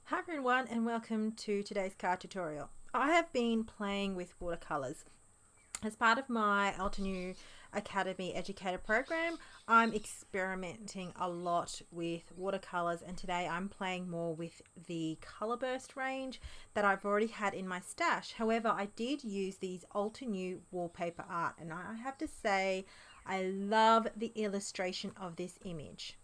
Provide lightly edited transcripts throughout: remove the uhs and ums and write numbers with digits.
Hi everyone and welcome to today's card tutorial. I have been playing with watercolours. As part of my Altenew Academy Educator program, I'm experimenting a lot with watercolours, and today I'm playing more with the Colourburst range that I've already had in my stash. However, I did use these Altenew Wallpaper art, and I have to say I love the illustration of this image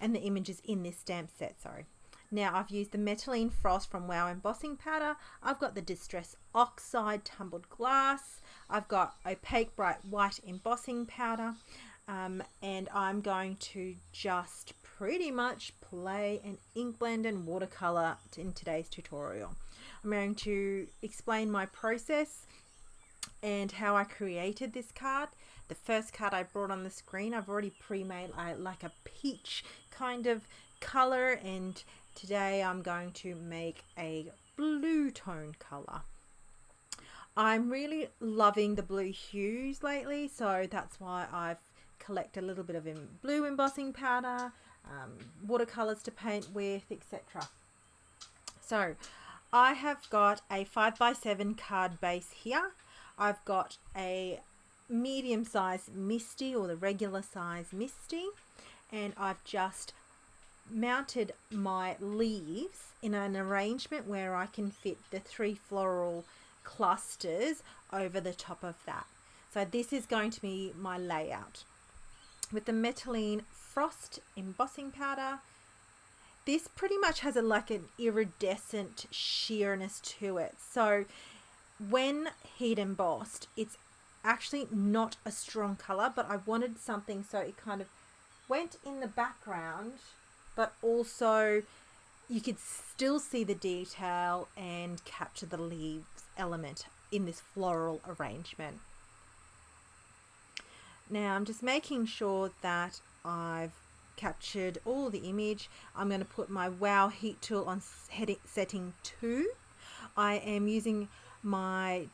and the images in this stamp set, sorry. Now I've used the Metaline Frost from Embossing Powder. I've got the Distress Oxide Tumbled Glass. I've got Opaque Bright White Embossing Powder. And I'm going to just pretty much play an ink blend and watercolor in today's tutorial. I'm going to explain my process and how I created this card. The first card I brought on the screen, I've already pre-made like a peach kind of color, and today I'm going to make a blue tone color. I'm really loving the blue hues lately, so that's why I've collected a little bit of blue embossing powder, watercolors to paint with, etc. So I have got a 5x7 card base here. I've got a medium size Misty, or the regular size Misty, and I've just mounted my leaves in an arrangement where I can fit the 3 floral clusters over the top of that. So this is going to be my layout. With the Metaline Frost embossing powder, this pretty much has like an iridescent sheerness to it. So when heat embossed, it's actually not a strong color, but I wanted something so it kind of went in the background, but also you could still see the detail and capture the leaves element in this floral arrangement. Now I'm just making sure that I've captured all the image. I'm going to put my Wow Heat tool on setting 2. I am using my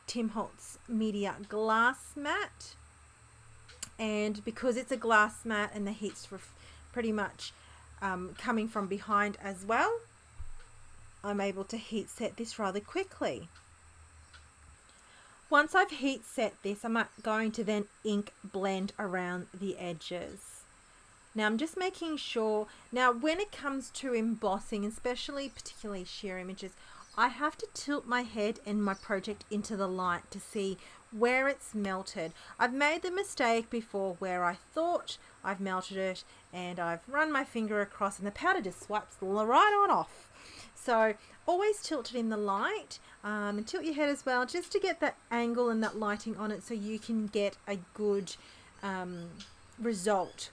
Tim Holtz Media glass mat, and because it's a glass mat and the heat's pretty much coming from behind as well, I'm able to heat set this rather quickly. Once I've heat set this, I'm going to then ink blend around the edges. Now I'm just making sure, now when it comes to embossing, especially particularly sheer images, I have to tilt my head and my project into the light to see where it's melted. I've made the mistake before where I thought I've melted it and I've run my finger across and the powder just swipes right on off. So always tilt it in the light, and tilt your head as well, just to get that angle and that lighting on it so you can get a good result.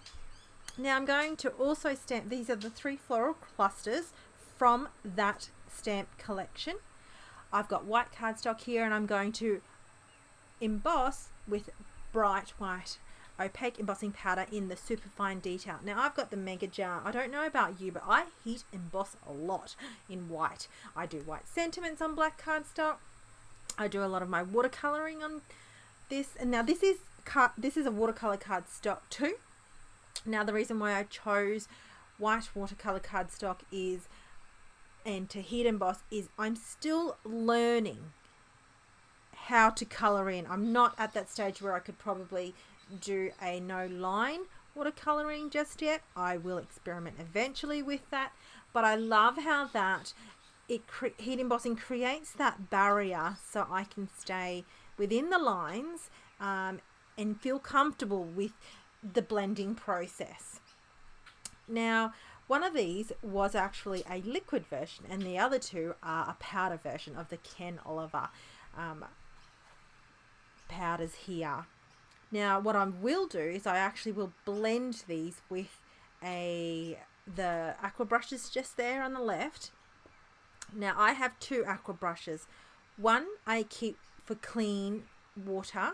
Now I'm going to also stamp, these are the 3 floral clusters from that stamp collection. I've got white cardstock here, and I'm going to emboss with bright white opaque embossing powder in the superfine detail. Now I've got the mega jar. I don't know about you, but I heat emboss a lot in white. I do white sentiments on black cardstock. I do a lot of my watercoloring on this, and now this is a watercolor cardstock too. Now the reason why I chose white watercolor cardstock is, and to heat emboss, is I'm still learning how to color in. I'm not at that stage where I could probably do a no line watercoloring just yet. I will experiment eventually with that, but I love how that heat embossing creates that barrier so I can stay within the lines and feel comfortable with the blending process. Now one of these was actually a liquid version, and the other 2 are a powder version of the Ken Oliver powders here. Now what I will do is I actually will blend these with the aqua brushes just there on the left. Now I have 2 aqua brushes. One I keep for clean water,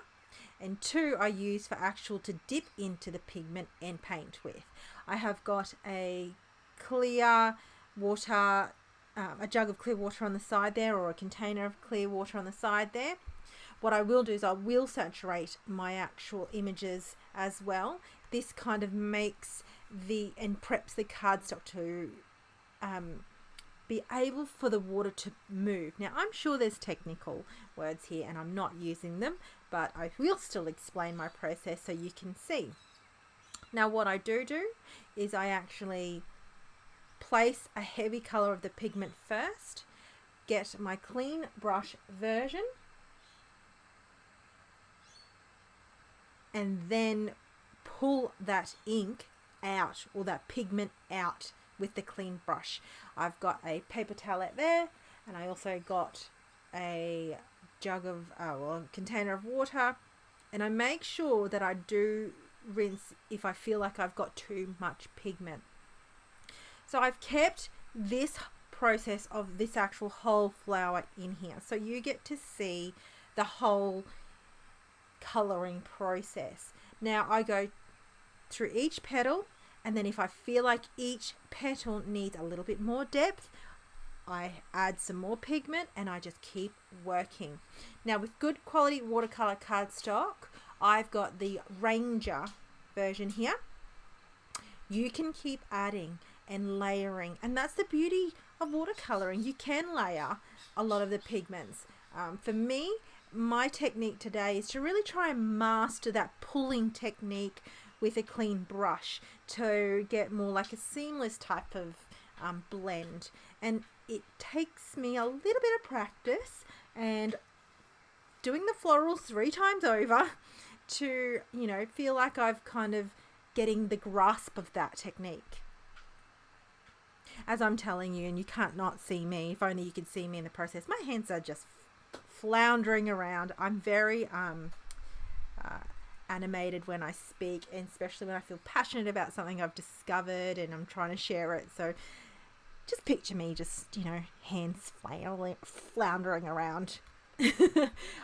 and 2 I use for actual to dip into the pigment and paint with. I have got a clear water, a jug of clear water on the side there, or a container of clear water on the side there. What I will do is I will saturate my actual images as well. This kind of makes and preps the cardstock to be able for the water to move. Now, I'm sure there's technical words here and I'm not using them, but I will still explain my process so you can see. Now, what I do is I actually place a heavy colour of the pigment first, get my clean brush version, and then pull that ink out, or that pigment out, with the clean brush. I've got a paper towelette there, and I also got a jug of a container of water, and I make sure that I do rinse if I feel like I've got too much pigment. So I've kept this process of this actual whole flower in here, so you get to see the whole colouring process. Now I go through each petal, and then if I feel like each petal needs a little bit more depth, I add some more pigment and I just keep working. Now, with good quality watercolour cardstock, I've got the Ranger version here. You can keep adding and layering, and that's the beauty of watercolouring. You can layer a lot of the pigments. For me, my technique today is to really try and master that pulling technique with a clean brush to get more like a seamless type of blend. And it takes me a little bit of practice and doing the florals 3 times over to, you know, feel like I've kind of getting the grasp of that technique. As I'm telling you, and you can't not see me, if only you could see me in the process, my hands are just floundering around. I'm very animated when I speak, and especially when I feel passionate about something I've discovered and I'm trying to share it. So just picture me just, you know, hands floundering around.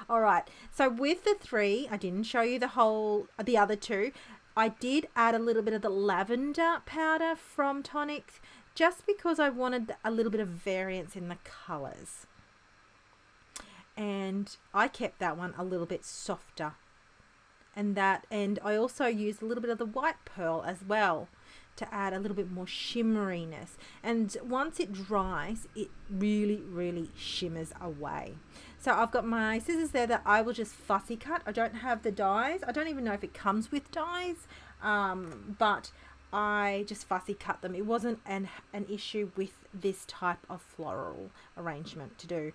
All right, so with the 3, I didn't show you the other 2. I did add a little bit of the lavender powder from Tonics, just because I wanted a little bit of variance in the colours, and I kept that one a little bit softer. And I also used a little bit of the white pearl as well to add a little bit more shimmeriness. And once it dries, it really, really shimmers away. So I've got my scissors there that I will just fussy cut. I don't have the dies. I don't even know if it comes with dies, but I just fussy cut them. It wasn't an issue with this type of floral arrangement to do.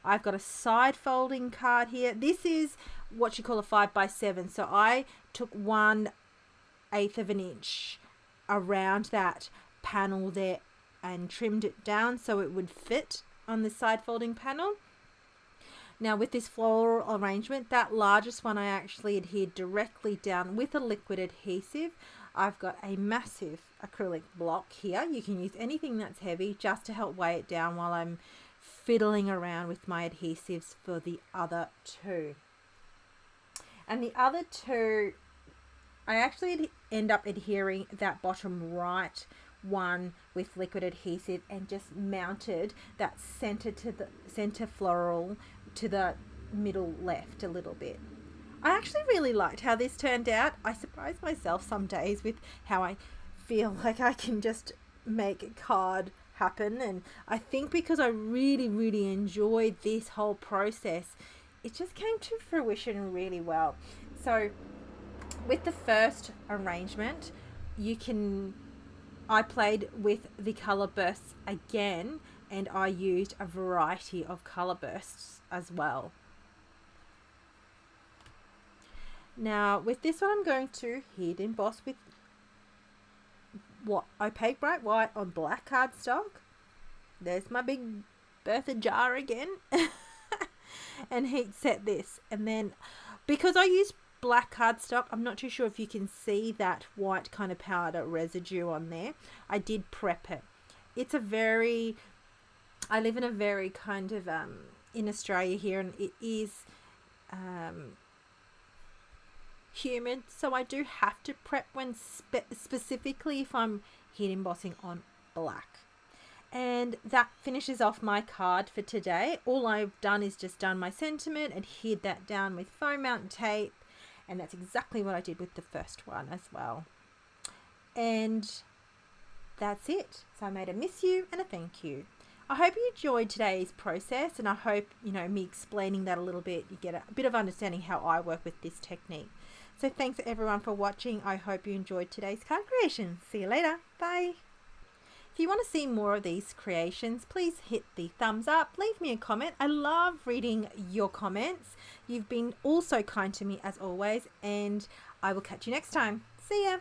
I've got a side folding card here. This is what you call a 5x7. So I took 1/8 of an inch around that panel there and trimmed it down so it would fit on the side folding panel. Now with this floral arrangement, that largest one I actually adhered directly down with a liquid adhesive. I've got a massive acrylic block here. You can use anything that's heavy just to help weigh it down while I'm fiddling around with my adhesives for the other 2. And the other 2, I actually end up adhering that bottom right one with liquid adhesive and just mounted that center floral to the middle left a little bit. I actually really liked how this turned out. I surprise myself some days with how I feel like I can just make a card happen, and I think because I really, really enjoyed this whole process, it just came to fruition really well. So with the first arrangement, I played with the color bursts again, and I used a variety of color bursts as well. Now with this one, I'm going to heat emboss with opaque bright white on black cardstock. There's my big Bertha jar again. And heat set this, and then because I use black cardstock, I'm not too sure if you can see that white kind of powder residue on there. I did prep it. I live in a very kind of in Australia here, and it is humid, so I do have to prep when specifically if I'm heat embossing on black. And that finishes off my card for today. All I've done is just done my sentiment, adhered that down with foam mount tape, and that's exactly what I did with the first one as well. And that's it. So I made a miss you and a thank you. I hope you enjoyed today's process, and I hope, me explaining that a little bit, you get a bit of understanding how I work with this technique. So thanks everyone for watching. I hope you enjoyed today's card creation. See you later. Bye. If you want to see more of these creations, please hit the thumbs up. Leave me a comment. I love reading your comments. You've been also kind to me as always, and I will catch you next time. See ya.